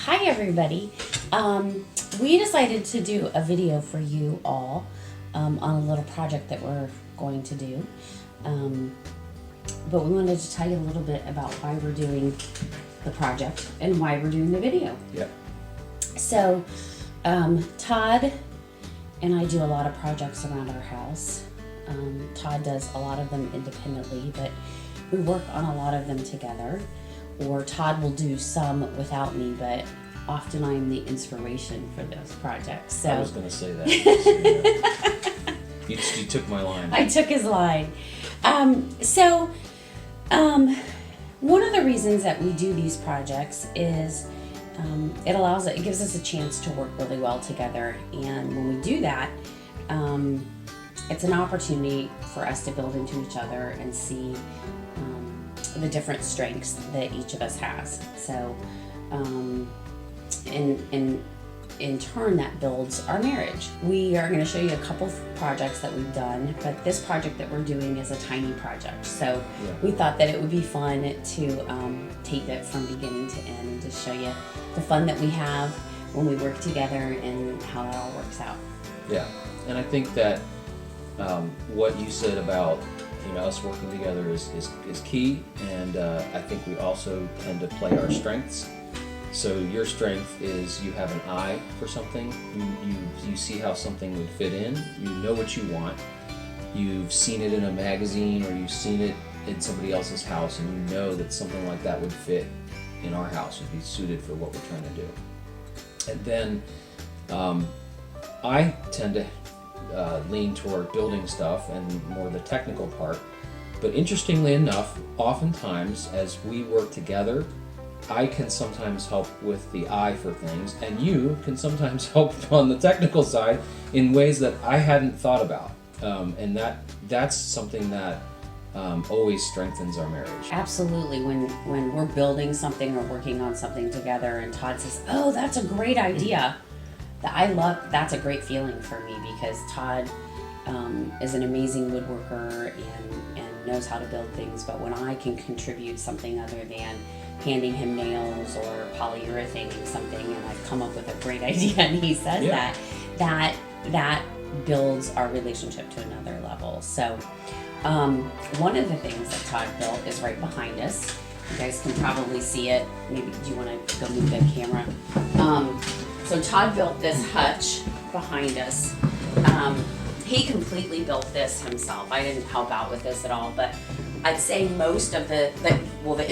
Hi everybody. We decided to do a video for you all on a little project that we're going to do. But we wanted to tell you a little bit about why we're doing the project and why we're doing the video. Yep. So, Todd and I do a lot of projects around our house. Todd does a lot of them independently, but we work on a lot of them together. Or Todd will do some without me, but often I'm the inspiration for those projects. So I was going to say that. You took my line. I took his line. One of the reasons that we do these projects is it gives us a chance to work really well together. And when we do that, it's an opportunity for us to build into each other and see the different strengths that each of us has. So, in turn, that builds our marriage. We are going to show you a couple projects that we've done, but this project that we're doing is a tiny project. So we thought that it would be fun to tape it from beginning to end and just show you the fun that we have when we work together and how that all works out. Yeah, and I think that what you said about us working together is key, and I think we also tend to play our strengths. So your strength is you have an eye for something. You see how something would fit in. You know what you want. You've seen it in a magazine or you've seen it in somebody else's house, and you know that something like that would fit in our house, would be suited for what we're trying to do. And then I tend to lean toward building stuff and more the technical part. But interestingly enough, oftentimes as we work together, I can sometimes help with the eye for things, and you can sometimes help on the technical side in ways that I hadn't thought about. And that's something that always strengthens our marriage. Absolutely. When we're building something or working on something together and Todd says, "Oh, that's a great idea," that's a great feeling for me, because Todd is an amazing woodworker and knows how to build things. But when I can contribute something other than handing him nails or polyurethaning something, and I've come up with a great idea and he says that builds our relationship to another level. So one of the things that Todd built is right behind us. You guys can probably see it. Maybe do you want to go move the camera? So Todd built this hutch behind us. He completely built this himself. I didn't help out with this at all, but I'd say most of the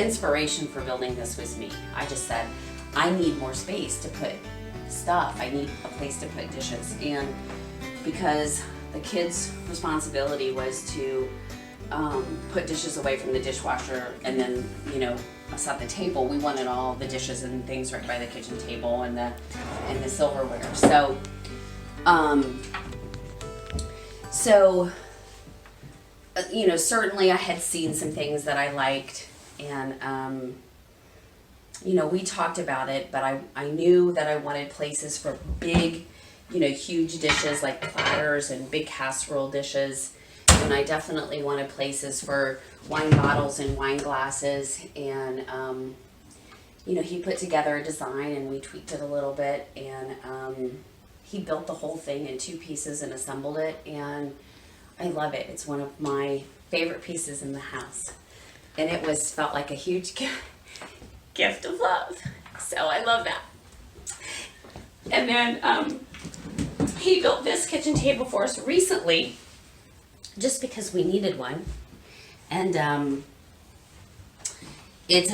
inspiration for building this was me. I just said, I need more space to put stuff. I need a place to put dishes. And because the kids' responsibility was to put dishes away from the dishwasher and then, set the table, we wanted all the dishes and things right by the kitchen table and the silverware. Certainly I had seen some things that I liked, and we talked about it, but I knew that I wanted places for big, huge dishes like platters and big casserole dishes. And I definitely wanted places for wine bottles and wine glasses. And, he put together a design and we tweaked it a little bit. And he built the whole thing in 2 pieces and assembled it. And I love it. It's one of my favorite pieces in the house. And it felt like a huge gift of love. So I love that. And then he built this kitchen table for us recently, just because we needed one. And it's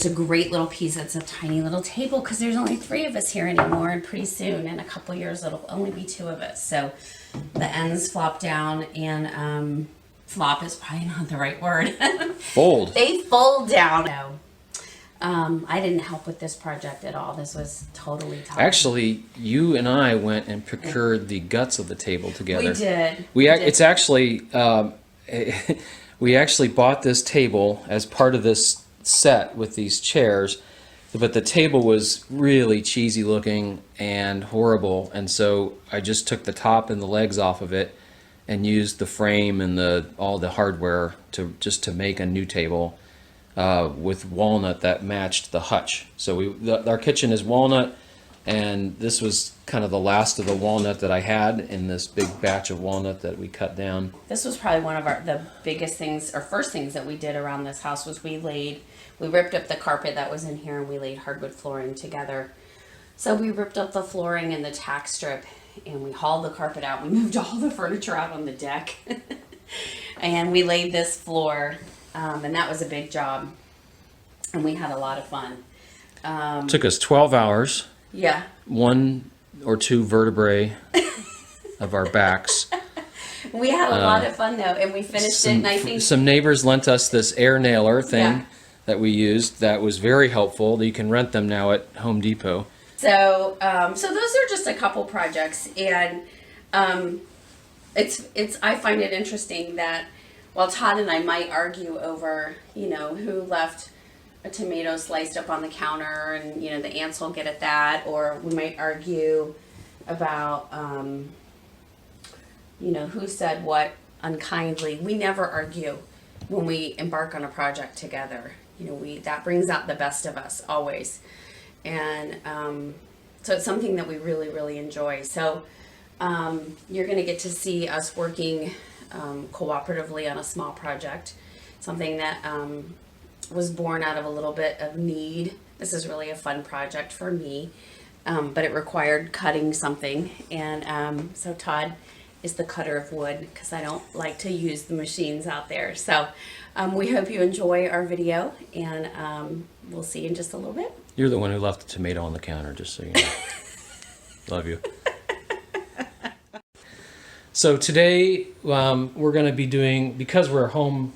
a great little piece. It's a tiny little table because there's only 3 of us here anymore, and pretty soon, in a couple years, it'll only be 2 of us. So the ends flop down, and flop is probably not the right word. Fold. They fold down. So, I didn't help with this project at all. This was totally Todd. Actually, you and I went and procured the guts of the table together. We did. It's actually we actually bought this table as part of this set with these chairs, but the table was really cheesy looking and horrible, and so I just took the top and the legs off of it and used the frame and all the hardware to make a new table with walnut that matched the hutch. So our kitchen is walnut, and this was kind of the last of the walnut that I had in this big batch of walnut that we cut down. This was probably one of the biggest things, or first things that we did around this house was we ripped up the carpet that was in here and we laid hardwood flooring together. So we ripped up the flooring and the tack strip and we hauled the carpet out. We moved all the furniture out on the deck and we laid this floor, and that was a big job. And we had a lot of fun. Took us 12 hours. Yeah. 1 or 2 vertebrae of our backs. We had a lot of fun though, and we finished it. And I think some neighbors lent us this air nailer thing Yeah. that we used. That was very helpful. You can rent them now at Home Depot. so. So those are just a couple projects, and it's. I find it interesting that while Todd and I might argue over, who left a tomato sliced up on the counter, and the ants will get at that, or we might argue about who said what unkindly. We never argue when we embark on a project together. That brings out the best of us always, and so it's something that we really, really enjoy. So you're going to get to see us working cooperatively on a small project, something that was born out of a little bit of need. This is really a fun project for me, but it required cutting something, and so Todd is the cutter of wood because I don't like to use the machines out there. So we hope you enjoy our video, and we'll see you in just a little bit. You're the one who left the tomato on the counter, just so you know. Love you. So today we're going to be doing, because we're home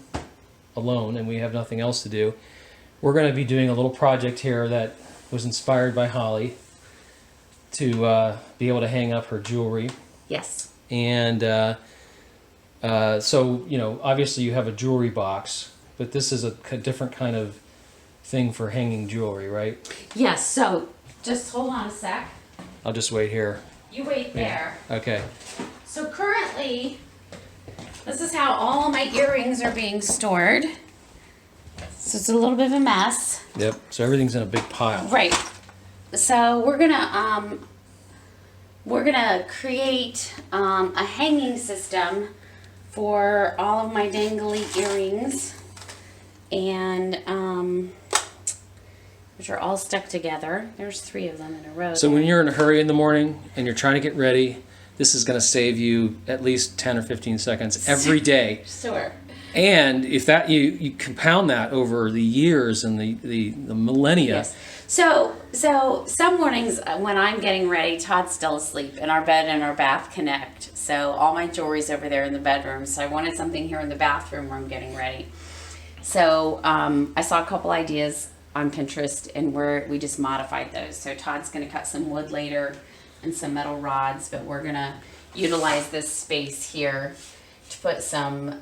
alone and we have nothing else to do, we're going to be doing a little project here that was inspired by Holly to be able to hang up her jewelry. Yes. And so, obviously you have a jewelry box, but this is a different kind of thing for hanging jewelry, right? Yes, so just hold on a sec. I'll just wait here. You wait there. Okay. So currently, this is how all my earrings are being stored. So it's a little bit of a mess. Yep. So everything's in a big pile. Right. So we're gonna create a hanging system for all of my dangly earrings, and which are all stuck together. There's 3 of them in a row. So when you're in a hurry in the morning and you're trying to get ready, this is going to save you at least 10 or 15 seconds every day. Sure. And if that you compound that over the years and the millennia. Yes. So some mornings when I'm getting ready, Todd's still asleep, and our bed and our bath connect. So all my jewelry's over there in the bedroom. So I wanted something here in the bathroom where I'm getting ready. So I saw a couple ideas on Pinterest, and we just modified those. So Todd's going to cut some wood later and some metal rods, but we're going to utilize this space here to put some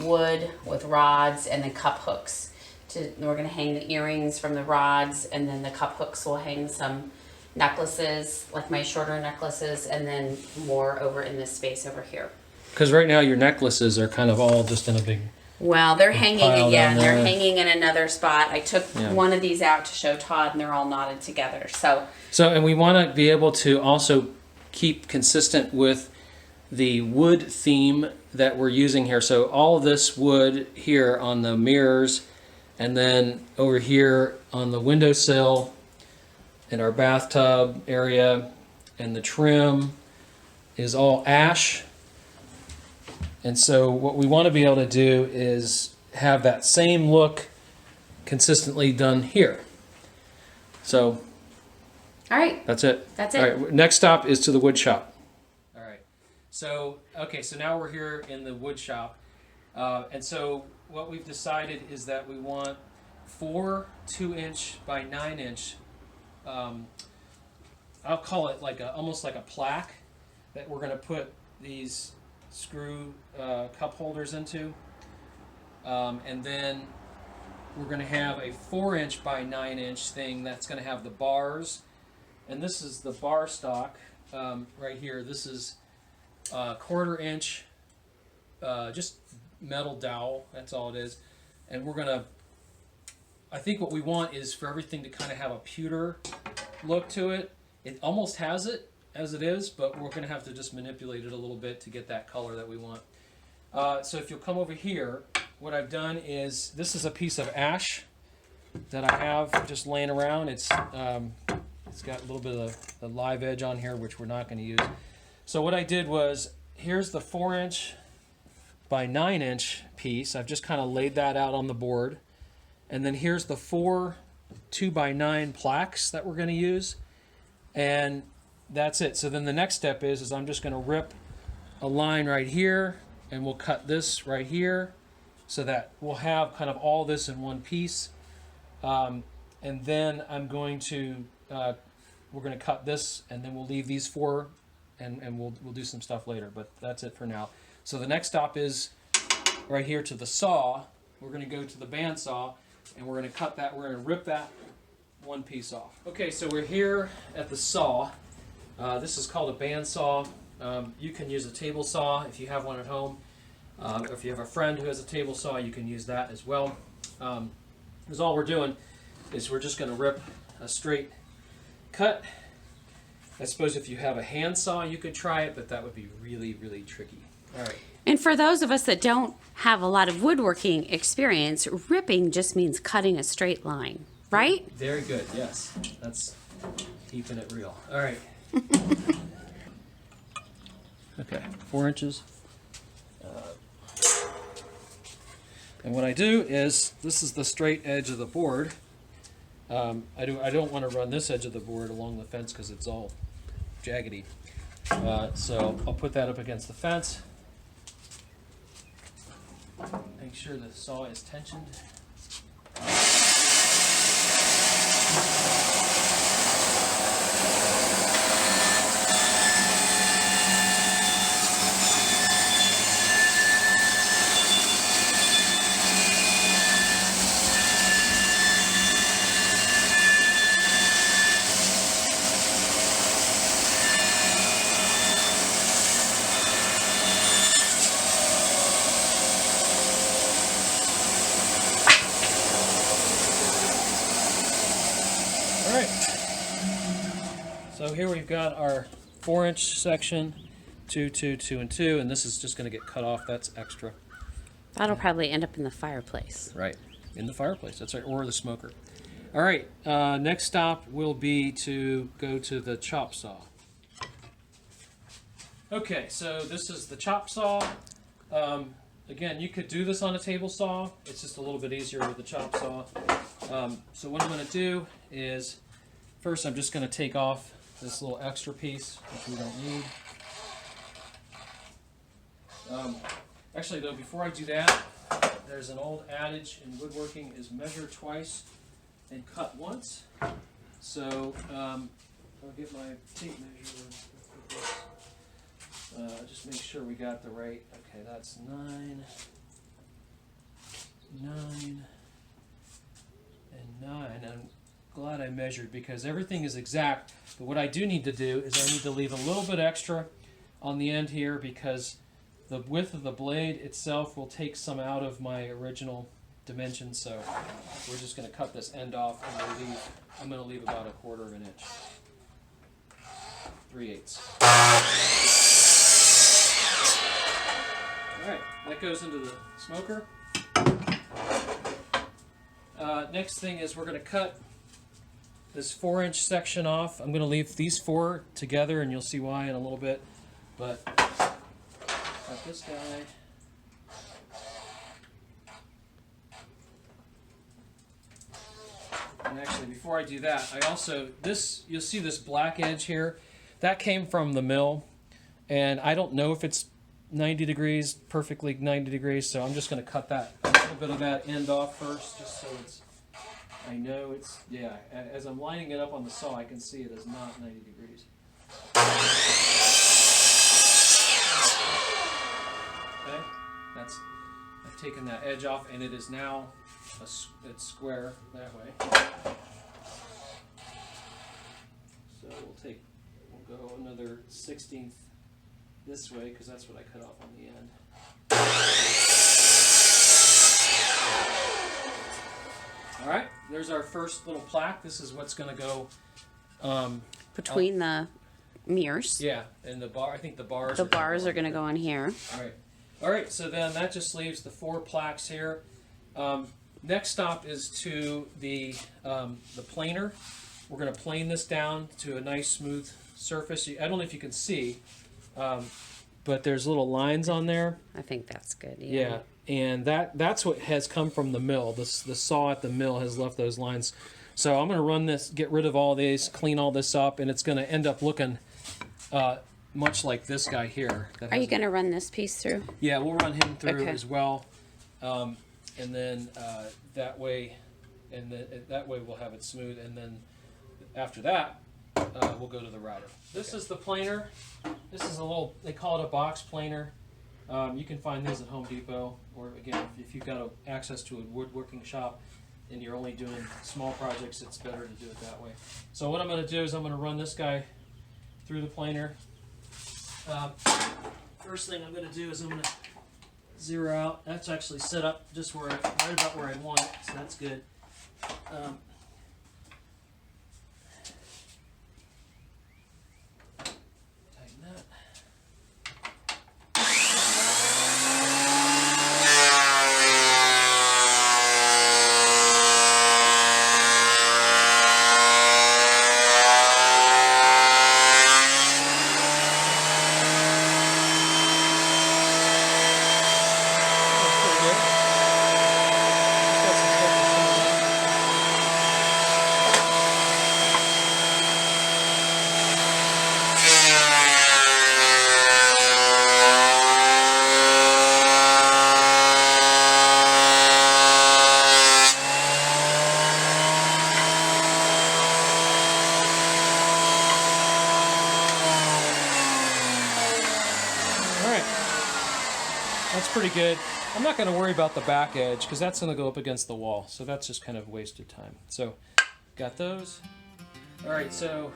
wood with rods and then cup hooks. We're going to hang the earrings from the rods, and then the cup hooks will hang some necklaces, like my shorter necklaces, and then more over in this space over here. Because right now your necklaces are kind of all just in a big... Well, they're hanging pile again. down They're there. hanging in another spot. I took Yeah. one of these out to show Todd, and they're all knotted together. So And we want to be able to also keep consistent with the wood theme that we're using here. So all this wood here on the mirrors, and then over here on the windowsill, in our bathtub area, and the trim is all ash. And so what we want to be able to do is have that same look consistently done here. So all right. that's it. That's it. All right, next stop is to the wood shop. All right. So now we're here in the wood shop. And so what we've decided is that we want 4 2-inch by 9-inch, I'll call it almost like a plaque that we're going to put these screw cup holders into. And then we're going to have a 4-inch by 9-inch thing that's going to have the bars. And this is the bar stock right here. This is 1/4 inch, just metal dowel. That's all it is. And we're going to I think what we want is for everything to kind of have a pewter look to it. It almost has it as it is, but we're going to have to just manipulate it a little bit to get that color that we want. So if you'll come over here, what I've done is, this is a piece of ash that I have just laying around. It's got a little bit of the live edge on here, which we're not going to use. So what I did was, here's the 4" by 9" piece. I've just kind of laid that out on the board. And then here's the 4 2x9 plaques that we're going to use. And that's it. So then the next step is I'm just going to rip a line right here, and we'll cut this right here, so that we'll have kind of all this in one piece. And then I'm going to, we're going to cut this, and then we'll leave these 4, and we'll do some stuff later, but that's it for now. So the next stop is right here to the saw. We're going to go to the bandsaw, and we're going to cut that, we're going to rip that one piece off. Okay, so we're here at the saw. This is called a bandsaw. You can use a table saw if you have one at home. If you have a friend who has a table saw, you can use that as well. Because all we're doing is we're just going to rip a straight cut. I suppose if you have a hand saw, you could try it, but that would be really, really tricky. All right. And for those of us that don't have a lot of woodworking experience, ripping just means cutting a straight line, right? Very good, yes. That's keeping it real. All right. Okay, 4 inches. And what I do is, this is the straight edge of the board. I don't want to run this edge of the board along the fence because it's all jaggedy. So I'll put that up against the fence. Make sure the saw is tensioned. So here we've got our 4-inch section, 2, 2, 2, and 2, and this is just going to get cut off. That's extra. That'll probably end up in the fireplace. Right, in the fireplace. That's right, or the smoker. All right, next stop will be to go to the chop saw. Okay, so this is the chop saw. Again, you could do this on a table saw. It's just a little bit easier with the chop saw. So what I'm going to do is, first I'm just going to take off this little extra piece, which we don't need. Actually, though, before I do that, there's an old adage in woodworking, is measure twice and cut once. So I'll get my tape measure. Just make sure we got the right. Okay, that's 9, 9, and 9. I'm glad I measured because everything is exact. But what I do need to do is I need to leave a little bit extra on the end here because the width of the blade itself will take some out of my original dimensions. So we're just going to cut this end off, and I'm going to leave about 1/4 inch, 3/8. All right, that goes into the smoker. Next thing is we're going to cut this 4-inch section off. I'm going to leave these 4 together, and you'll see why in a little bit. But cut this guy. And actually, before I do that, you'll see this black edge here. That came from the mill, and I don't know if it's 90 degrees, perfectly 90 degrees, so I'm just going to cut a little bit of that end off first, just so I know it's, yeah, as I'm lining it up on the saw, I can see it is not 90 degrees. Okay, I've taken that edge off, and it is now, it's square that way. So we'll go another 1/16 this way, because that's what I cut off on the end. All right, there's our first little plaque. This is what's going to go Between the mirrors. yeah, and the bar. I think the bars. The bars are going to go in here. All right. So then that just leaves the 4 plaques here. Next stop is to the planer. We're going to plane this down to a nice smooth surface. I don't know if you can see, but there's little lines on there. I think that's good. Yeah, and that's what has come from the mill. The saw at the mill has left those lines. So I'm going to run this, get rid of all these, clean all this up, and it's going to end up looking much like this guy here. Are you going to run this piece through? Yeah, we'll run him through Okay. as well, and then that way we'll have it smooth, and then after that we'll go to the router. This is the planer. This is a little, they call it a box planer. You can find these at Home Depot, or again, if you've got access to a woodworking shop and you're only doing small projects, it's better to do it that way. So what I'm going to do is I'm going to run this guy through the planer. First thing I'm going to do is I'm going to zero out. That's actually set up just where right about where I want it, so that's good. Tighten that. That's pretty good. Got some stuff to show you. All right, that's pretty good. I'm not going to worry about the back edge because that's going to go up against the wall, so that's just kind of wasted time. So, got those. All right, so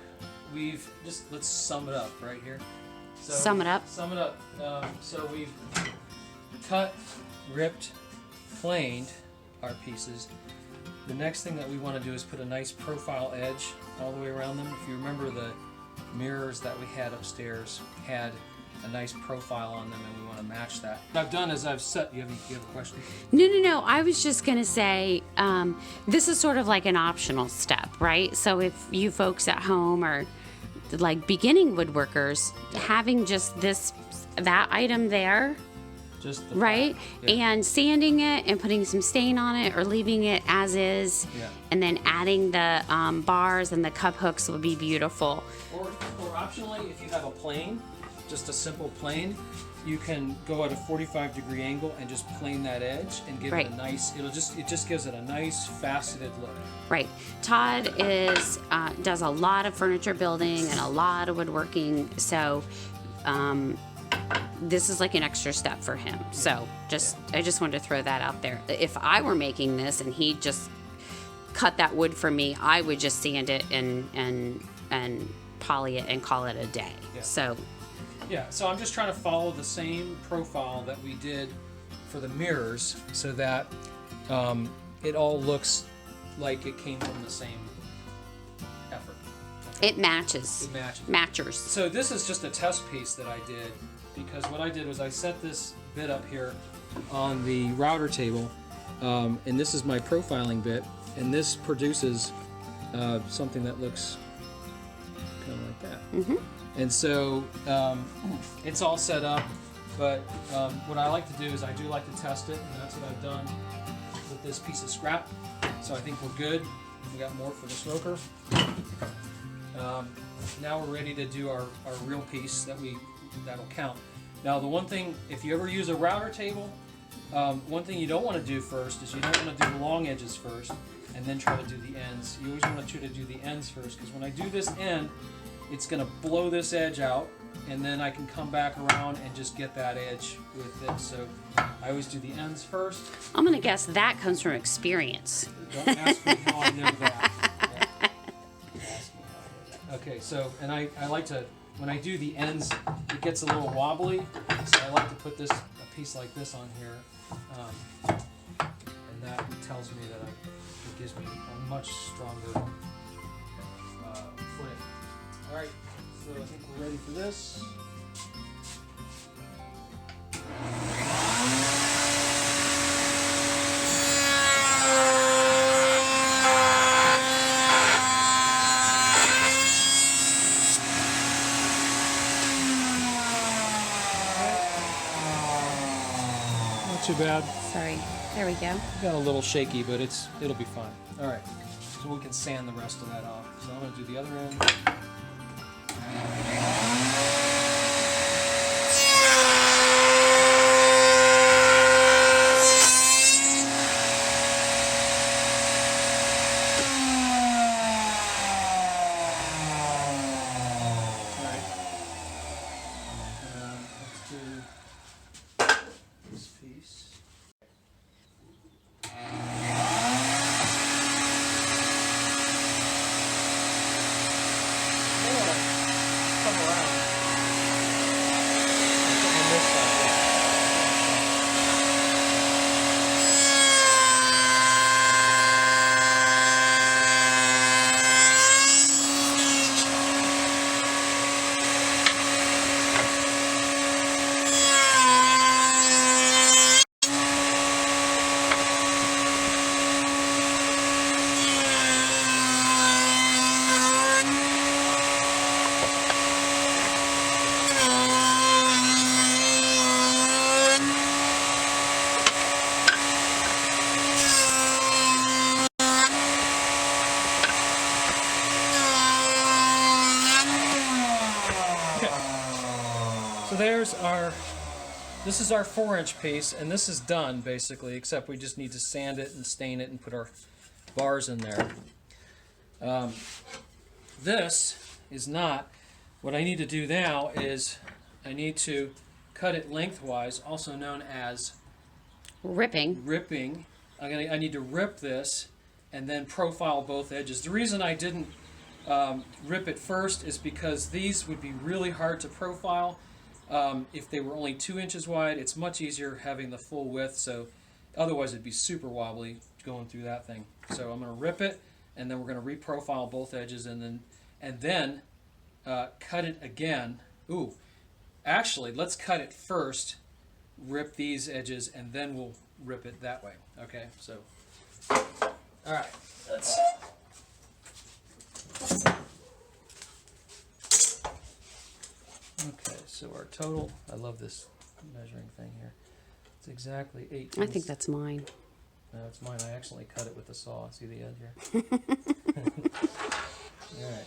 we've just, let's sum it up right here. So, Sum it up. Sum it up. So we've cut, ripped, planed our pieces. The next thing that we want to do is put a nice profile edge all the way around them. If you remember, the mirrors that we had upstairs had a nice profile on them, and we want to match that. What I've done is I've set. You have a question? No. I was just going to say this is sort of like an optional step, right? So if you folks at home are like beginning woodworkers, having just that item there, Just the right? Yeah. And sanding it and putting some stain on it, or leaving it as is, Yeah. and then adding the bars and the cup hooks would be beautiful. Or optionally, if you have a plane, just a simple plane, you can go at a 45-degree angle and just plane that edge and give Right. it a nice. It just gives it a nice faceted look. Right. Todd does a lot of furniture building and a lot of woodworking, so this is like an extra step for him. So I just wanted to throw that out there. If I were making this and he just cut that wood for me, I would just sand it and poly it and call it a day. Yeah. So Yeah, so I'm just trying to follow the same profile that we did for the mirrors so that it all looks like it came from the same effort. it matches. It matches. Matchers. So this is just a test piece that I did, because what I did was I set this bit up here on the router table, and this is my profiling bit, and this produces something that looks kind of like that. Mm-hmm. And so it's all set up, but what I like to do is I do like to test it, and that's what I've done with this piece of scrap. So I think we're good. We got more for the smoker. Now we're ready to do our real piece that'll count. Now the one thing, if you ever use a router table, one thing you don't want to do first is you don't want to do the long edges first and then try to do the ends. You always want to try to do the ends first, because when I do this end, it's going to blow this edge out, and then I can come back around and just get that edge with it. So I always do the ends first. I'm gonna guess that comes from experience. Don't ask me how I know that. Yeah. Ask me how I know that. Okay, so, and I like to, when I do the ends, it gets a little wobbly, so I like to put a piece like this on here, and that tells me that we gives me a much stronger footing. All right, so I think we're ready for this. Not too bad. Sorry. There we go. Got a little shaky, but it'll be fine. All right, so we can sand the rest of that off. So I'm going to do the other end. All right. Let's do this piece. Come around. On this side. So this is our 4-inch piece, and this is done basically, except we just need to sand it and stain it and put our bars in there. This is not. What I need to do now is I need to cut it lengthwise, also known as Ripping. ripping. I need to rip this and then profile both edges. The reason I didn't rip it first is because these would be really hard to profile. If they were only 2 inches wide, it's much easier having the full width, so otherwise it'd be super wobbly going through that thing. So I'm going to rip it, and then we're going to reprofile both edges, and then cut it again. Ooh, actually, let's cut it first, rip these edges, and then we'll rip it that way. Okay, so, all right, let's... Okay, so our total, I love this measuring thing here. It's exactly 18. I think that's mine. No, it's mine. I accidentally cut it with the saw. See the edge here? All right.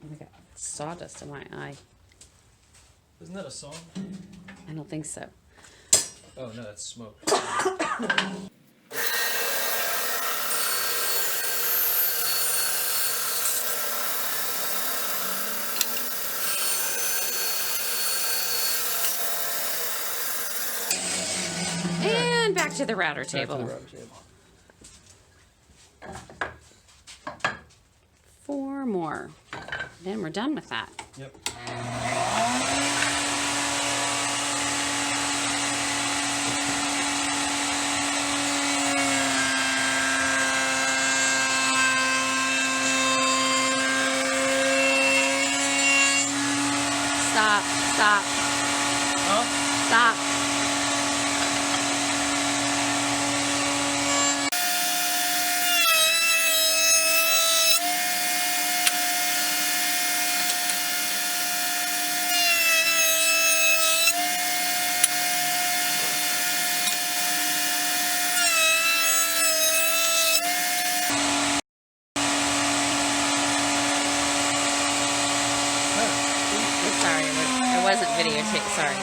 I got sawdust in my eye. Isn't that a song? I don't think so. Oh, no, that's smoke. And back to the router table. Back to the router table. 4 more. Then we're done with that. Yep. Stop. Stop. Huh? Stop. take, sorry.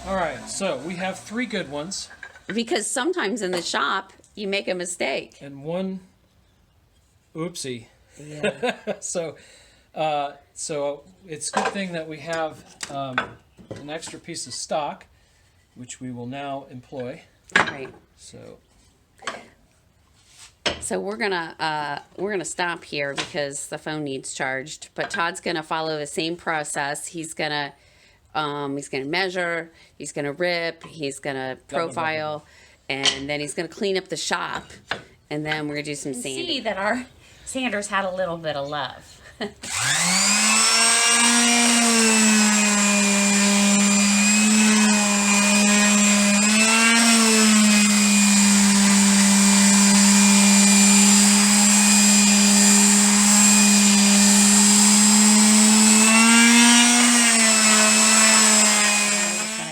All right, so we have 3 good ones Because sometimes in the shop, you make a mistake. and 1 oopsie. Yeah. So it's a good thing that we have an extra piece of stock, which we will now employ. Right. So we're gonna stop here because the phone needs charged. But Todd's gonna follow the same process. He's gonna measure. He's gonna rip. He's gonna profile, and then he's gonna clean up the shop, and then we're gonna do some sanding. See that our sanders had a little bit of love.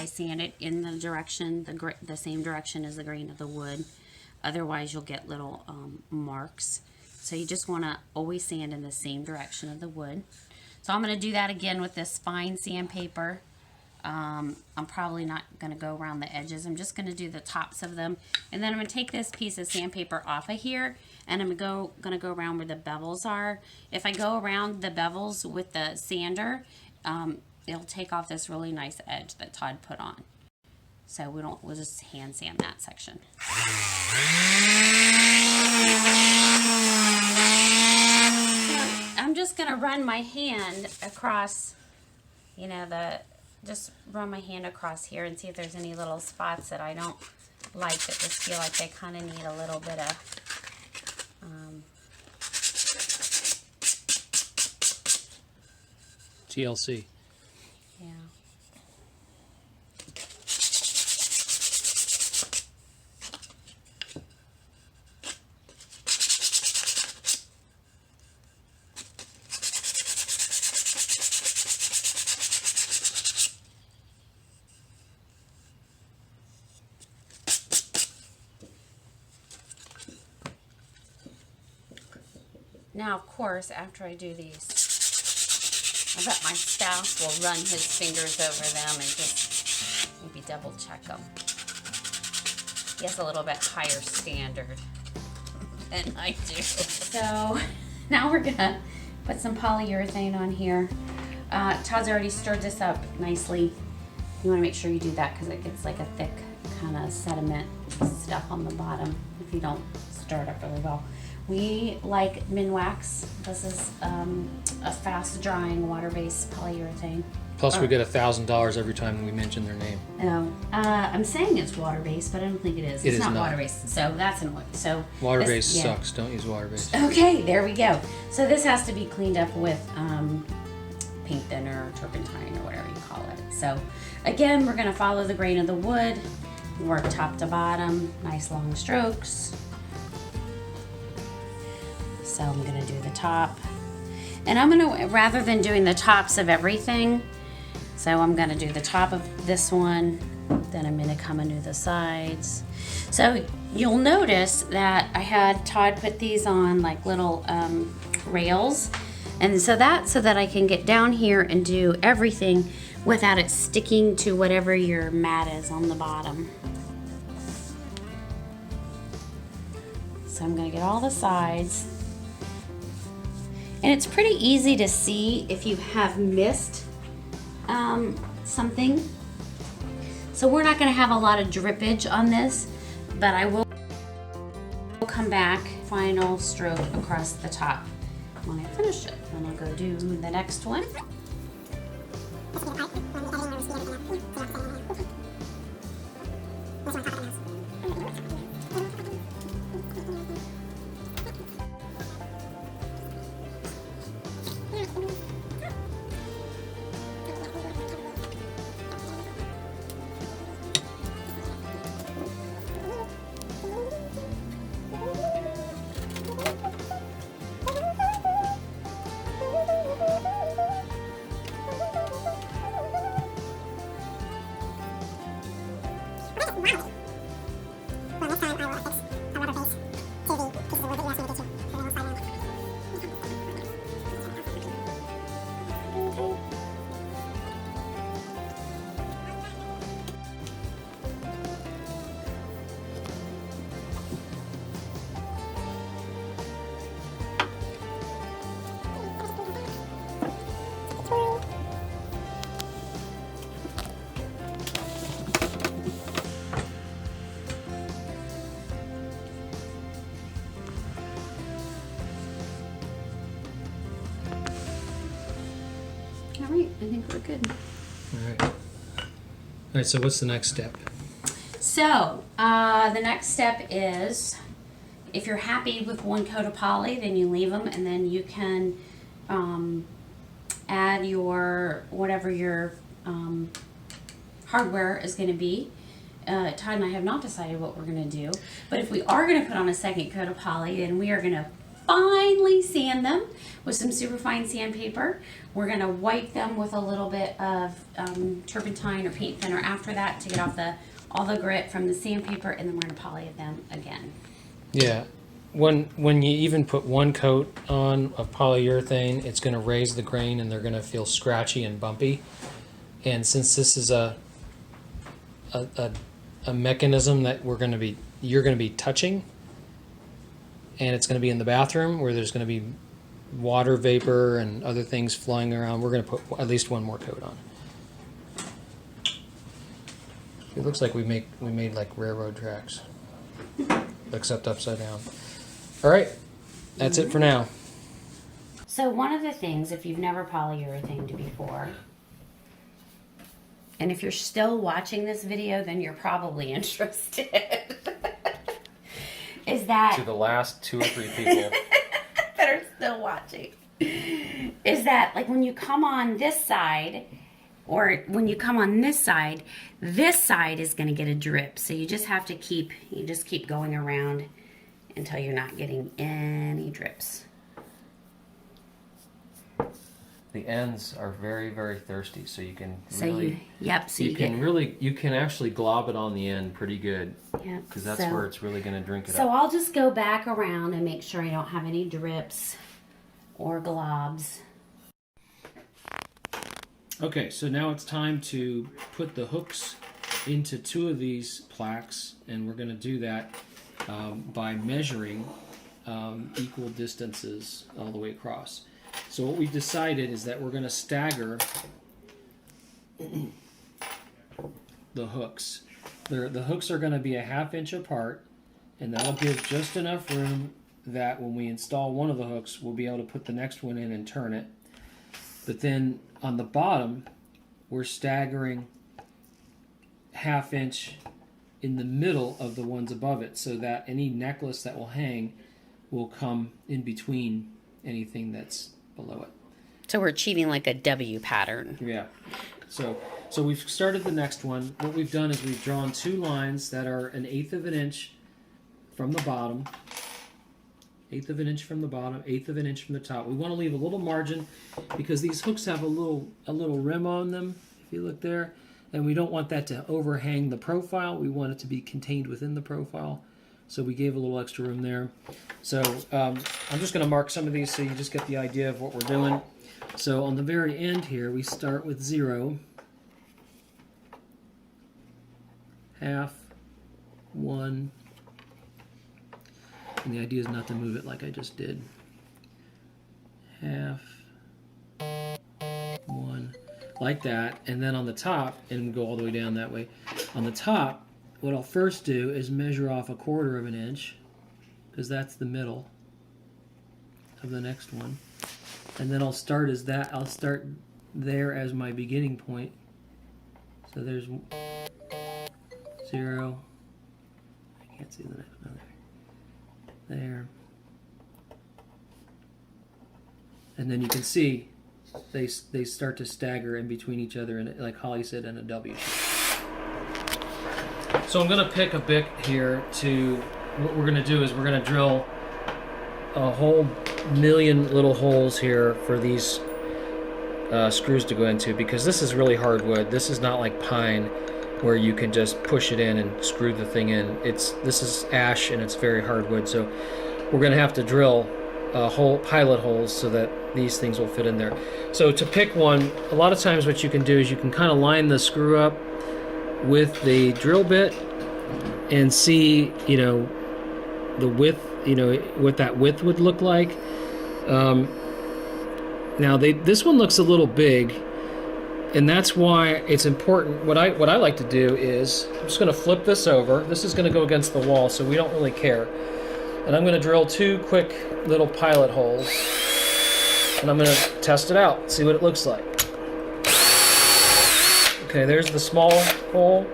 Sand it in the direction, the same direction as the grain of the wood. Otherwise, you'll get little marks. So you just want to always sand in the same direction of the wood. So I'm going to do that again with this fine sandpaper. I'm probably not going to go around the edges. I'm just going to do the tops of them. And then I'm going to take this piece of sandpaper off of here, and I'm going to go around where the bevels are. If I go around the bevels with the sander, it'll take off this really nice edge that Todd put on. So we'll just hand sand that section. I'm just gonna run my hand across, just run my hand across here and see if there's any little spots that I don't like, that just feel like they kind of need a little bit of, TLC. yeah. Now, of course, after I do these, I bet my staff will run his fingers over them and just maybe double check them. He has a little bit higher standard than I do. So now we're gonna put some polyurethane on here. Todd's already stirred this up nicely. You wanna make sure you do that because it gets like a thick kind of sediment stuff on the bottom if you don't stir it up really well. We like Minwax. This is a fast drying water-based polyurethane. Plus, we get $1,000 every time we mention their name. Oh, I'm saying it's water-based, but I don't think it is. It's not water-based, so that's an oil. So water-based sucks. Don't use water-based. Okay, there we go. So this has to be cleaned up with paint thinner, or turpentine, or whatever you call it. So again, we're going to follow the grain of the wood, work top to bottom, nice long strokes. So I'm going to do the top. And I'm going to, rather than doing the tops of everything, so I'm going to do the top of this one, then I'm going to come and do the sides. So you'll notice that I had Todd put these on like little rails. And so that I can get down here and do everything without it sticking to whatever your mat is on the bottom. So I'm going to get all the sides. And it's pretty easy to see if you have missed something. So we're not going to have a lot of drippage on this, but I will come back, final stroke across the top when I finish it. Then I'll go do the next one. All right, I think we're good. All right. All right, so what's the next step? So, the next step is, if you're happy with one coat of poly, then you leave them, and then you can add your, whatever your hardware is going to be. Todd and I have not decided what we're going to do, but if we are going to put on a second coat of poly, then we are going to finely sand them with some super fine sandpaper. We're going to wipe them with a little bit of turpentine or paint thinner after that to get off all the grit from the sandpaper, and then we're going to poly them again. Yeah. When you even put one coat on of polyurethane, it's going to raise the grain and they're going to feel scratchy and bumpy. And since this is a mechanism that you're going to be touching, and it's going to be in the bathroom where there's going to be water vapor and other things flying around, we're going to put at least one more coat on. It looks like we made like railroad tracks, except upside down. All right, that's it for now. So one of the things, if you've never polyurethaned before, and if you're still watching this video, then you're probably interested, is that... To the last 2 or 3 people that are still watching, is that like when you come on this side, or when you come on this side is going to get a drip. So you just have to keep going around until you're not getting any drips. The ends are very, very thirsty, so you can you can actually glob it on the end pretty good. Yep. Because that's where it's really going to drink it So up. I'll just go back around and make sure I don't have any drips or globs. Okay, so now it's time to put the hooks into 2 of these plaques, and we're going to do that by measuring equal distances all the way across. So what we decided is that we're going to stagger the hooks. The hooks are going to be a 1/2 inch apart, and that'll give just enough room that when we install one of the hooks, we'll be able to put the next one in and turn it. But then on the bottom, we're staggering 1/2 inch in the middle of the ones above it, so that any necklace that will hang will come in between anything that's below it. So we're achieving like a W pattern. Yeah. So we've started the next one. What we've done is we've drawn 2 lines that are 1/8 of an inch from the bottom, 1/8 of an inch from the bottom, 1/8 of an inch from the top. We want to leave a little margin because these hooks have a little rim on them, if you look there, and we don't want that to overhang the profile. We want it to be contained within the profile. So we gave a little extra room there. So I'm just going to mark some of these so you just get the idea of what we're doing. So on the very end here, we start with 0, 1/2, 1, and the idea is not to move it like I just did. 1/2, 1, like that, and then on the top, and go all the way down that way. On the top, what I'll first do is measure off 1/4 of an inch, because that's the middle of the next one. And then I'll start there as my beginning point. So there's 0. I can't see the next one there. And then you can see they start to stagger in between each other, and like Holly said, in a W shape. So I'm going to pick a bit here what we're going to do is we're going to drill a whole million little holes here for these screws to go into, because this is really hard wood. This is not like pine where you can just push it in and screw the thing in. This is ash and it's very hard wood, so we're going to have to drill pilot holes so that these things will fit in there. So to pick one, a lot of times what you can do is you can kind of line the screw up with the drill bit and see, the width, what that width would look like. Now this one looks a little big, and that's why it's important. What I like to do is I'm just going to flip this over. This is going to go against the wall, so we don't really care. And I'm going to drill 2 quick little pilot holes, and I'm going to test it out, see what it looks like. Okay, there's the small hole.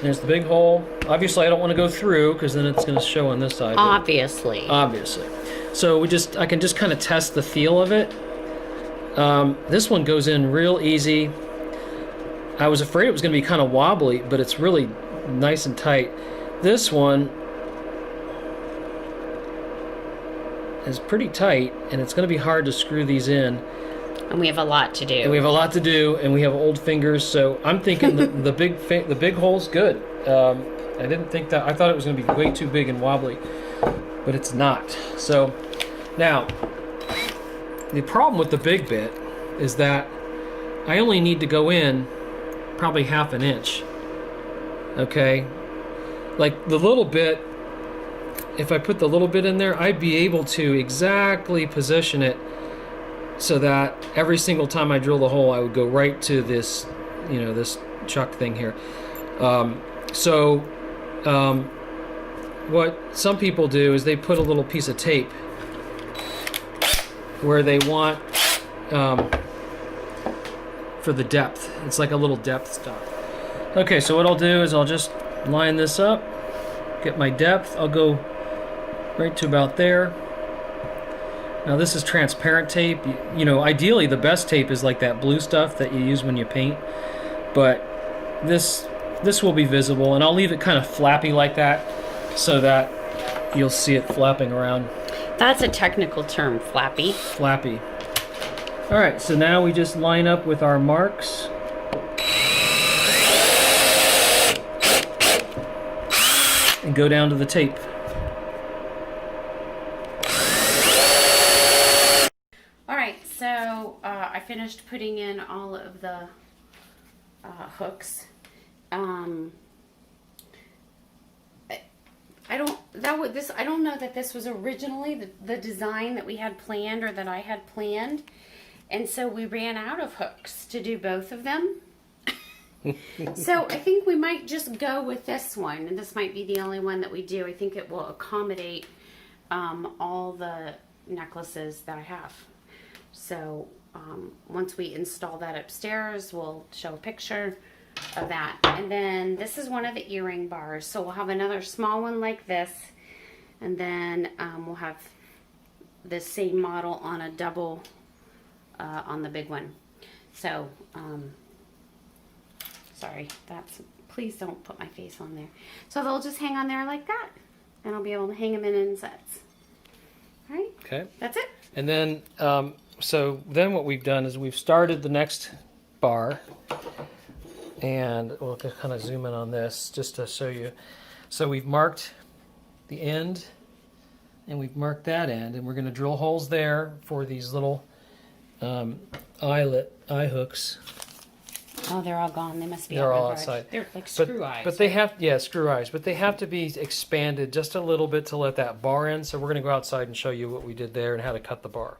There's the big hole. Obviously, I don't want to go through because then it's going to show on this side. Obviously. Obviously. So I can just kind of test the feel of it. This one goes in real easy. I was afraid it was going to be kind of wobbly, but it's really nice and tight. This one is pretty tight, and it's going to be hard to screw these in. And we have a lot to do. And we have a lot to do, and we have old fingers, so I'm thinking the big hole's good. I didn't think that. I thought it was going to be way too big and wobbly, but it's not. So now, the problem with the big bit is that I only need to go in probably 1/2 inch. Okay, like the little bit. If I put the little bit in there, I'd be able to exactly position it so that every single time I drill the hole, I would go right to this, this chuck thing here. What some people do is they put a little piece of tape where they want for the depth. It's like a little depth stop. Okay, so what I'll do is I'll just line this up, get my depth. I'll go right to about there. Now this is transparent tape. Ideally the best tape is like that blue stuff that you use when you paint, but this will be visible, and I'll leave it kind of flappy like that so that you'll see it flapping around. That's a technical term, flappy. Flappy. All right, so now we just line up with our marks. And go down to the tape. So I finished putting in all of the hooks. I don't know that this was originally the design that we had planned or that I had planned, and so we ran out of hooks to do both of them. So I think we might just go with this one, and this might be the only one that we do. I think it will accommodate all the necklaces that I have. So once we install that upstairs, we'll show a picture of that. And then this is one of the earring bars. So we'll have another small one like this. And then we'll have the same model on a double on the big one. So, sorry, please don't put my face on there. So they'll just hang on there like that. And I'll be able to hang them in sets. All right? Okay. That's it. And then... So then what we've done is we've started the next bar, and we'll kind of zoom in on this just to show you. So we've marked the end, and we've marked that end, and we're going to drill holes there for these little eye hooks. Oh, they're all gone. They must be. They're all outside. They're like screw eyes. But they have, screw eyes. But they have to be expanded just a little bit to let that bar in. So we're going to go outside and show you what we did there and how to cut the bar.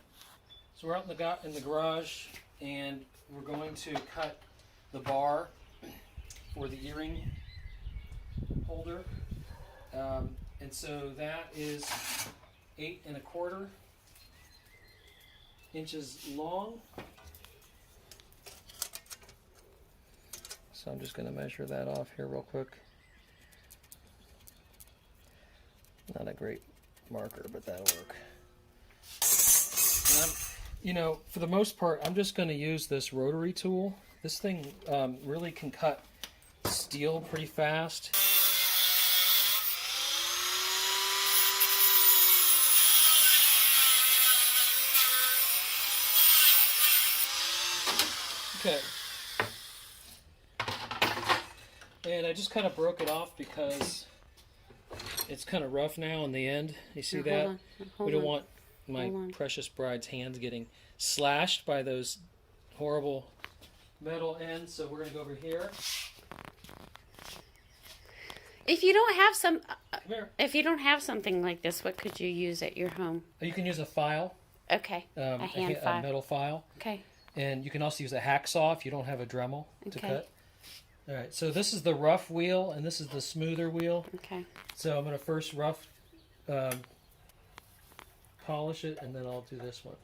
So we're out in the garage, and we're going to cut the bar for the earring holder. And so that is 8 1/4 inches long. So I'm just going to measure that off here real quick. Not a great marker, but that'll work. And for the most part, I'm just going to use this rotary tool. This thing really can cut steel pretty fast. Okay. And I just kind of broke it off because it's kind of rough now in the end. You see that? We don't want my precious bride's hands getting slashed by those horrible metal ends, so we're going to go over here. If you don't have something like this, what could you use at your home? You can use a file. Okay. A hand file. A metal file. Okay. And you can also use a hacksaw if you don't have a Dremel to cut. All right, so this is the rough wheel, and this is the smoother wheel. Okay. So I'm going to first rough polish it, and then I'll do this one.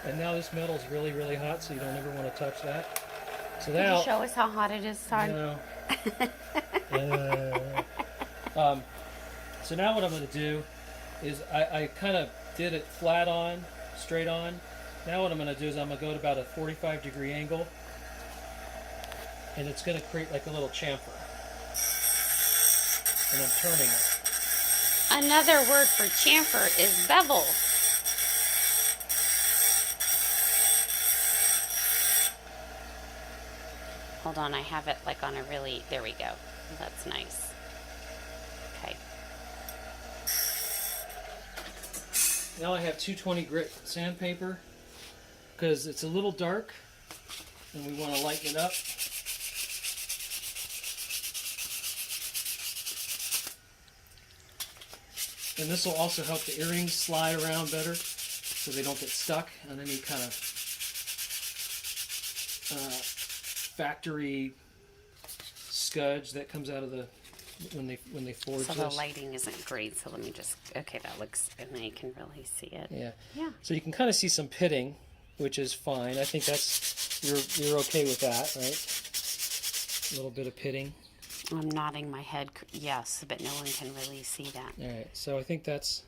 And now this metal is really, really hot, so you don't ever want to touch that. So Can now, you show us how hot it is, Todd? no. So now what I'm going to do is I kind of did it flat on, straight on. Now what I'm going to do is I'm going to go to about a 45-degree angle, and it's going to create like a little chamfer. And I'm turning it. Another word for chamfer is bevel. Hold on, I have it like on a really, there we go. That's nice. Okay. Now I have 220 grit sandpaper because it's a little dark and we want to lighten it up. And this will also help the earrings slide around better so they don't get stuck on any kind of factory scudge that comes out of the when they forge So this. the lighting isn't great, so let me just, okay, that looks, and then you can really see it. Yeah. Yeah. So you can kind of see some pitting, which is fine. I think that's you're okay with that, right? A little bit of pitting. I'm nodding my head, yes, but no one can really see that. All right. So I think that's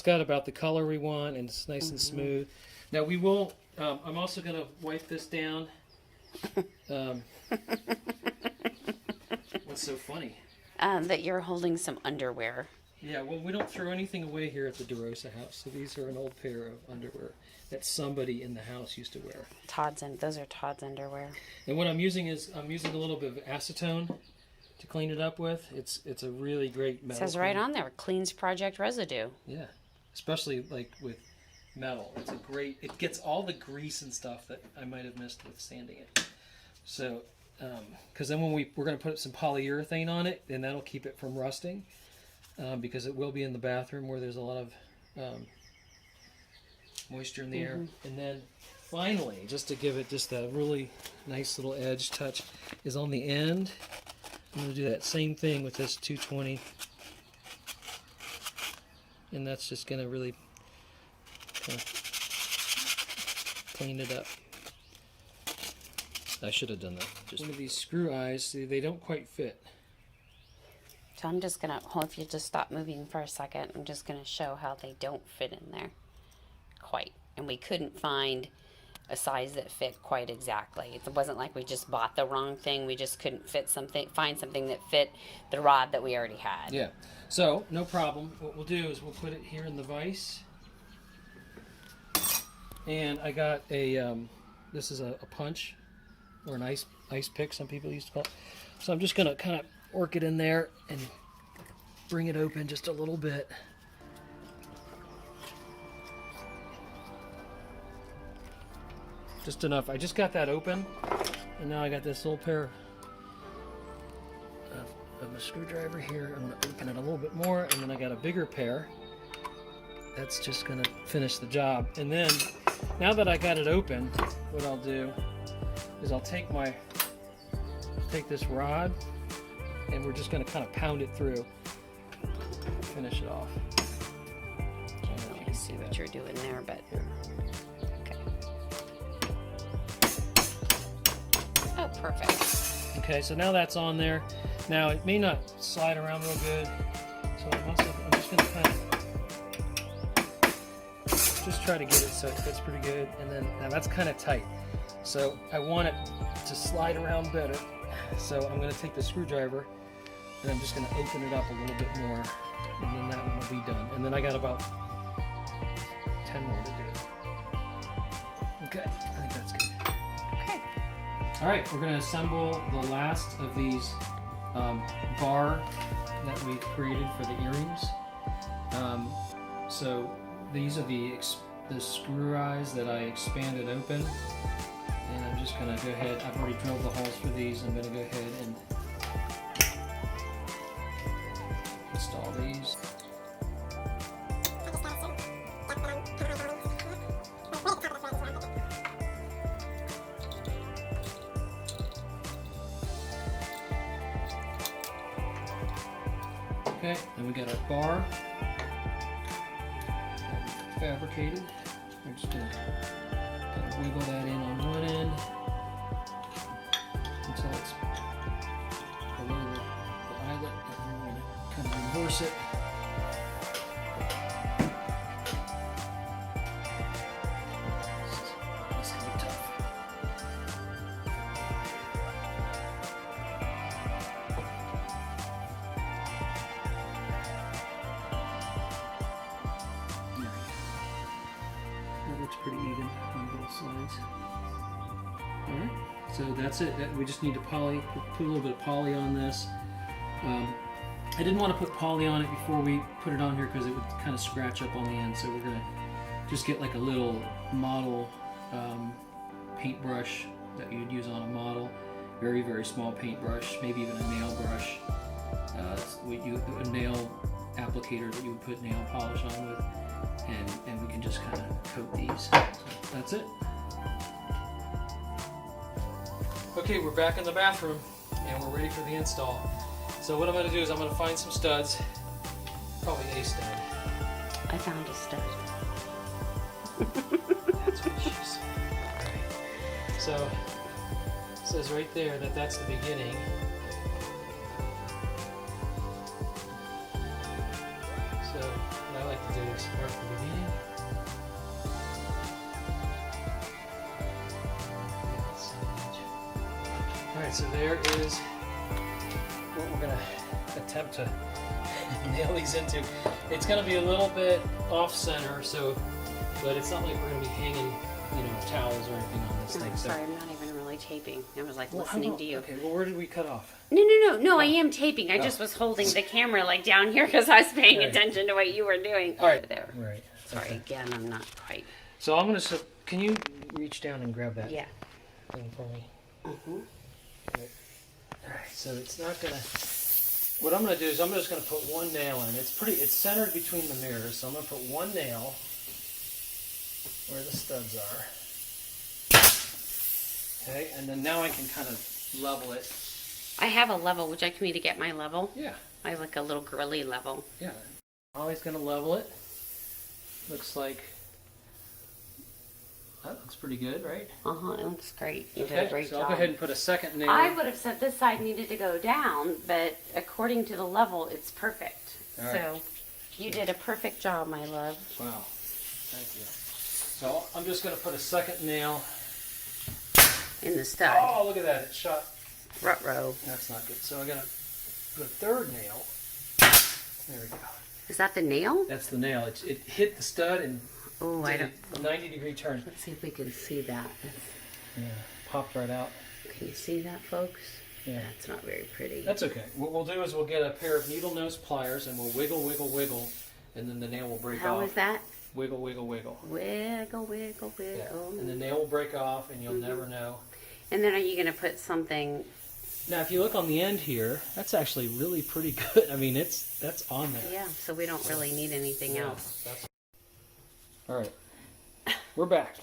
got about the color we want, and it's nice and smooth. Now we will. I'm also going to wipe this down. What's so funny? That you're holding some underwear. Yeah, well, we don't throw anything away here at the DeRosa house. So these are an old pair of underwear that somebody in the house used to wear. Those are Todd's underwear. And what I'm using is a little bit of acetone to clean it up with. It's a really great It metal. says right on there, cleans project residue. Yeah, especially like with metal. It's a great. It gets all the grease and stuff that I might have missed with sanding it. So, because then when we're going to put some polyurethane on it, and that'll keep it from rusting, because it will be in the bathroom where there's a lot of moisture in the air. And then finally, just to give it just a really nice little edge touch, is on the end. I'm going to do that same thing with this 220, and that's just going to really kind of clean it up. I should have done that. Just one of these screw eyes, see, they don't quite fit. So I'm just going to, if you just stop moving for a second, I'm just going to show how they don't fit in there quite. And we couldn't find a size that fit quite exactly. It wasn't like we just bought the wrong thing. We just couldn't find something that fit the rod that we already had. Yeah. So, no problem. What we'll do is we'll put it here in the vise. And I got a, this is a punch, or an ice pick, some people used to call it. So I'm just going to kind of work it in there and bring it open just a little bit. Just enough. I just got that open, and now I got this little pair of a screwdriver here. I'm going to open it a little bit more, and then I got a bigger pair. That's just going to finish the job. And then, now that I got it open, what I'll do is I'll take this rod, and we're just going to kind of pound it through, finish it off. I can't really see what you're doing there, but okay. Oh, perfect. Okay, so now that's on there. Now it may not slide around real good, so I'm just going to kind of just try to get it so it fits pretty good. And then now that's kind of tight, so I want it to slide around better. So I'm going to take the screwdriver and I'm just going to open it up a little bit more, and then that one will be done. And then I got about 10 more to do. Okay, I think that's good. Okay. All right, we're going to assemble the last of these bar that we created for the earrings. So these are the screw eyes that I expanded open, just going to go ahead, I've already drilled the holes for these. I'm going to go ahead and install these. Okay, then we got our bar fabricated. We're just going to kind of wiggle that in on one end until it's below the eyelet, and then we're going to kind of reverse it. This is going to be tough. That looks pretty even on both sides. Alright, so that's it. We just need to put a little bit of poly on this. I didn't want to put poly on it before we put it on here because it would kind of scratch up on the end, so we're going to just get like a little model paintbrush that you'd use on a model. Very, very small paintbrush, maybe even a nail brush. A nail applicator that you would put nail polish on with. And we can just kind of coat these. So that's it. Okay, we're back in the bathroom and we're ready for the install. So what I'm going to do is I'm going to find some studs, probably a stud. I found a stud. That's what she said. Okay. So it says right there that that's the beginning. So what I like to do is start from the beginning. Alright, so there is what we're going to attempt to nail these into. It's going to be a little bit off center, but it's not like we're going to be hanging, towels or anything on this thing. Sorry, I'm not even really taping. I was like listening to you. Okay, well, where did we cut off? No, I am taping. I just was holding the camera like down here because I was paying attention to what you were doing. All right. There. Right. Sorry, Okay. again, I'm not quite. So I'm going to, can you reach down and grab that thing for me? Mm-hmm. Okay. All right, so it's not going to, what I'm going to do is I'm just going to put one nail in. It's centered between the mirrors, so I'm going to put one nail where the studs are. Okay, and then now I can kind of level it. I have a level. Would you like me to get my level? Yeah. I have like a little girly level. Yeah. Always going to level it. Looks like that looks pretty good, right? It looks great. You did a Okay, great so job. I'll go ahead and put a second nail. I would have said this side needed to go down, but according to the level, it's perfect. All right. So you did a perfect job, my love. Wow. Thank you. So I'm just going to put a second nail. In the stud. Oh, look at that. It shot. Ruh-roh. That's not good. So I got to put a third nail. There we go. Is that the nail? That's the nail. It hit the stud and Oh, I did don't. a 90-degree turn. Let's see if we can see that. Yeah, popped right out. Can you see that, folks? Yeah. That's not very pretty. That's okay. What we'll do is we'll get a pair of needle nose pliers and we'll wiggle, wiggle, wiggle, and then the nail will break off. How is that? Wiggle, wiggle, wiggle. Wiggle, wiggle, wiggle. Yeah. And the nail will break off and you'll never know. And then are you going to put something? Now, if you look on the end here, that's actually really pretty good. I mean, that's on there. Yeah, so we don't really need anything Yeah, else. All right. We're back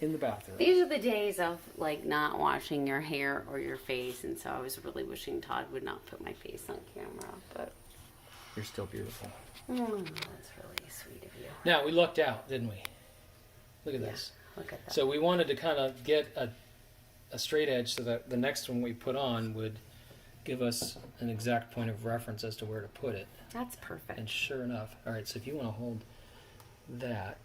in the bathroom. These are the days of like not washing your hair or your face, and so I was really wishing Todd would not put my face on camera, but You're still beautiful. that's really sweet of you. Now, we lucked out, didn't we? Look at Yeah, this. look at that. So we wanted to kind of get a straight edge so that the next one we put on would give us an exact point of reference as to where to put it. That's perfect. And sure enough, all right, so if you want to hold that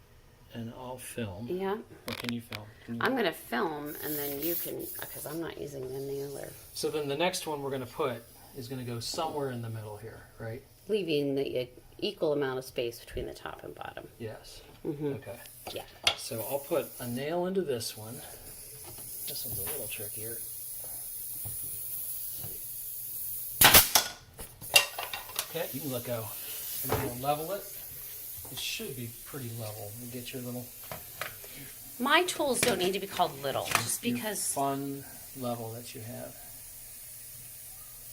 and I'll film. Yeah. Or can you film? Can you I'm going to film, and then you can, because I'm not using the nailer. So then the next one we're going to put is going to go somewhere in the middle here, right? Leaving the equal amount of space between the top and bottom. Yes. Mm-hmm. Okay. Yeah. So I'll put a nail into this one. This one's a little trickier. Okay, you can let go. And then we'll level it. It should be pretty level. You get your little My tools don't need to be called little, just Your because. fun level that you have.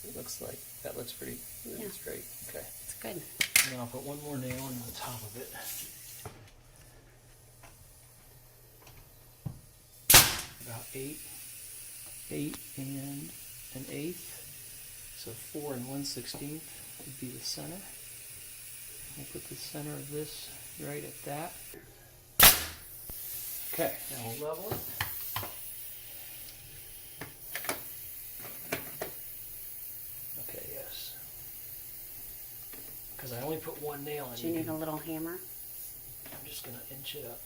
It looks like that looks pretty Yeah. straight. Okay. It's good. Now I'll put one more nail on the top of it. About 8 and an eighth. So 4 and 1/16 would be the center. We'll put the center of this right at that. Okay, now we'll level it. Okay, yes. Because I only put one nail in. Do you need a little hammer? I'm just going to inch it up.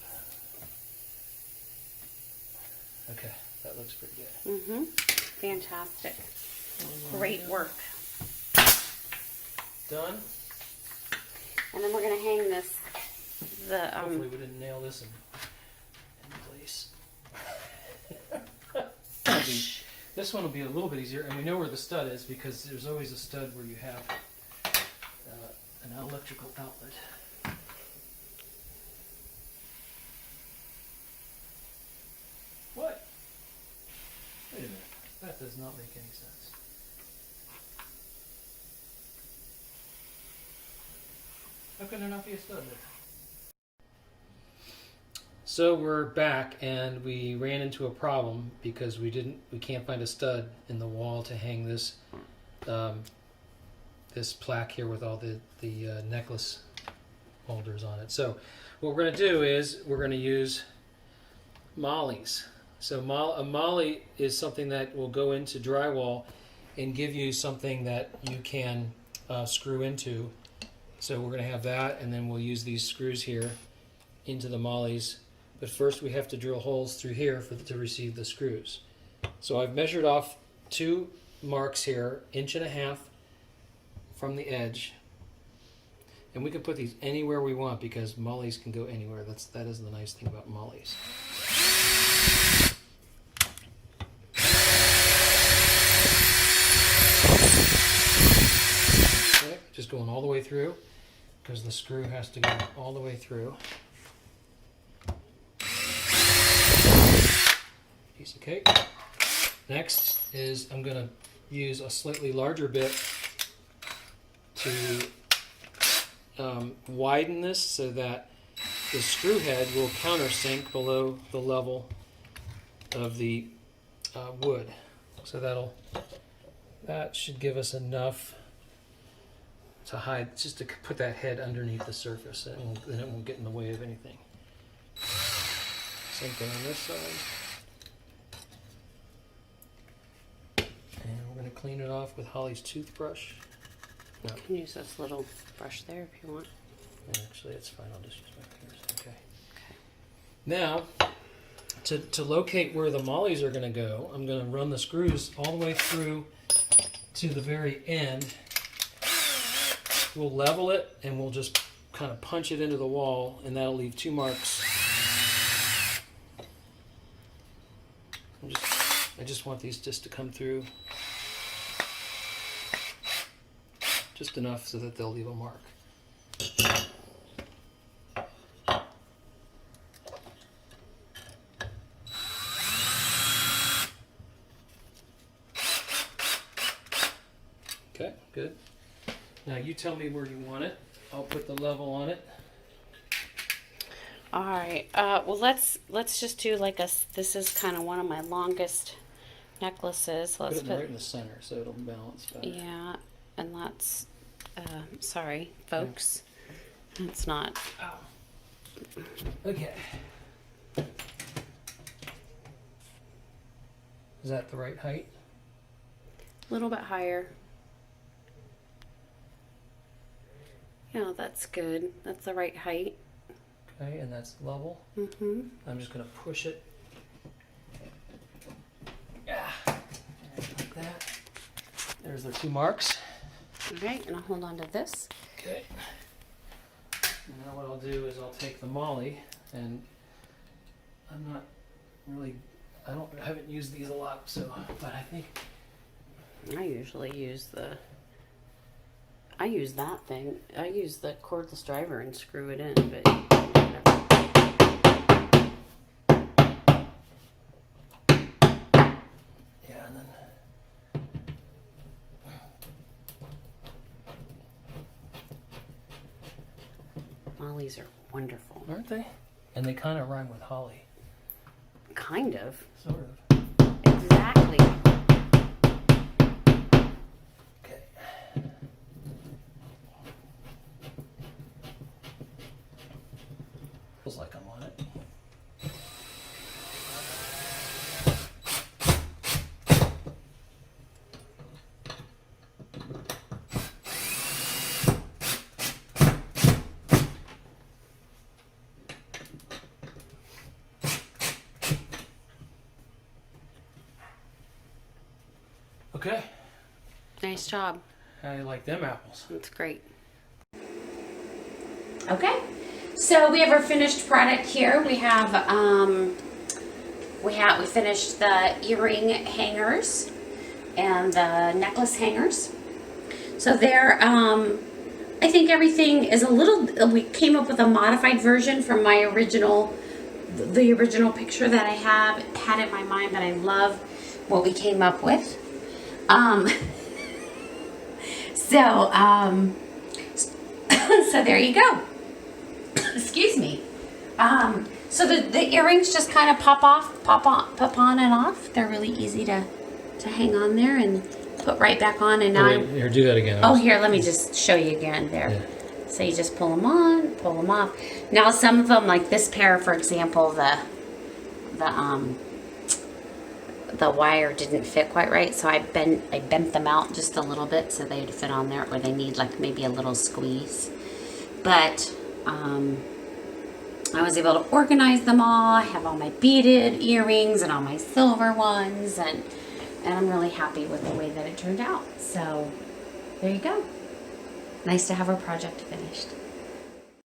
Okay, that looks pretty good. Mm-hmm. Fantastic. Great work. Done. And then we're gonna hang this. Hopefully we didn't nail this in place. This one will be a little bit easier, and we know where the stud is because there's always a stud where you have an electrical outlet. What? Wait a minute. That does not make any sense. How can there not be a stud there? So we're back, and we ran into a problem because we can't find a stud in the wall to hang this this plaque here with all the necklace holders on it. So what we're going to do is we're going to use mollies. So a molly is something that will go into drywall and give you something that you can screw into. So we're going to have that, and then we'll use these screws here into the mollies. But first we have to drill holes through here to receive the screws. So I've measured off 2 marks here, 1.5 inches from the edge. And we can put these anywhere we want because mollies can go anywhere. That is the nice thing about mollies. Okay, just going all the way through because the screw has to go all the way through. Piece of cake. Next is I'm going to use a slightly larger bit to widen this so that the screw head will countersink below the level of the wood. So that should give us enough to hide, just to put that head underneath the surface, and then it won't get in the way of anything. Same thing on this side. And we're going to clean it off with Holly's toothbrush. You can use this little brush there if you want. Actually, it's fine. I'll just use my fingers. Okay. Now, to locate where the mollies are going to go, I'm going to run the screws all the way through to the very end. We'll level it, and we'll just kind of punch it into the wall, and that'll leave 2 marks. I just want these just to come through just enough so that they'll leave a mark. Okay, good. Now you tell me where you want it. I'll put the level on it. All right. Well, let's just do like this is kind of one of my longest necklaces. So let's put it right in the center so it'll balance better. Yeah, and that's sorry, folks. It's not. Oh. Okay. Is that the right height? A little bit higher. Yeah, that's good. That's the right height. Okay, and that's level. Mm-hmm. I'm just going to push it. Yeah. Like that. There's their 2 marks. All right, and I'll hold on to this. Okay. And now what I'll do is I'll take the molly, and I'm not really, I haven't used these a lot, so, but I think I usually use I use that thing. I use the cordless driver and screw it in, but whatever. then Mollies are wonderful. aren't they? And they kind of rhyme with holly. Kind of. Sort of. Exactly. Okay. Feels like I'm on it. Okay. Nice job. How do you like them apples? That's great. Okay, so we have our finished product here. We have we finished the earring hangers and the necklace hangers. So there, I think everything is a little. We came up with a modified version from my original, the original picture that I had in my mind. But I love what we came up with. So there you go. Excuse me. So the earrings just kind of pop on and off. They're really easy to hang on there and put right back on. And now Here, do that again. oh, here, let me just show you again there. Yeah. So you just pull them on, pull them off. Now some of them, like this pair, for example, the wire didn't fit quite right, so I bent them out just a little bit so they'd fit on there, or they need like maybe a little squeeze. But I was able to organize them all. I have all my beaded earrings and all my silver ones, and I'm really happy with the way that it turned out. So there you go. Nice to have our project finished.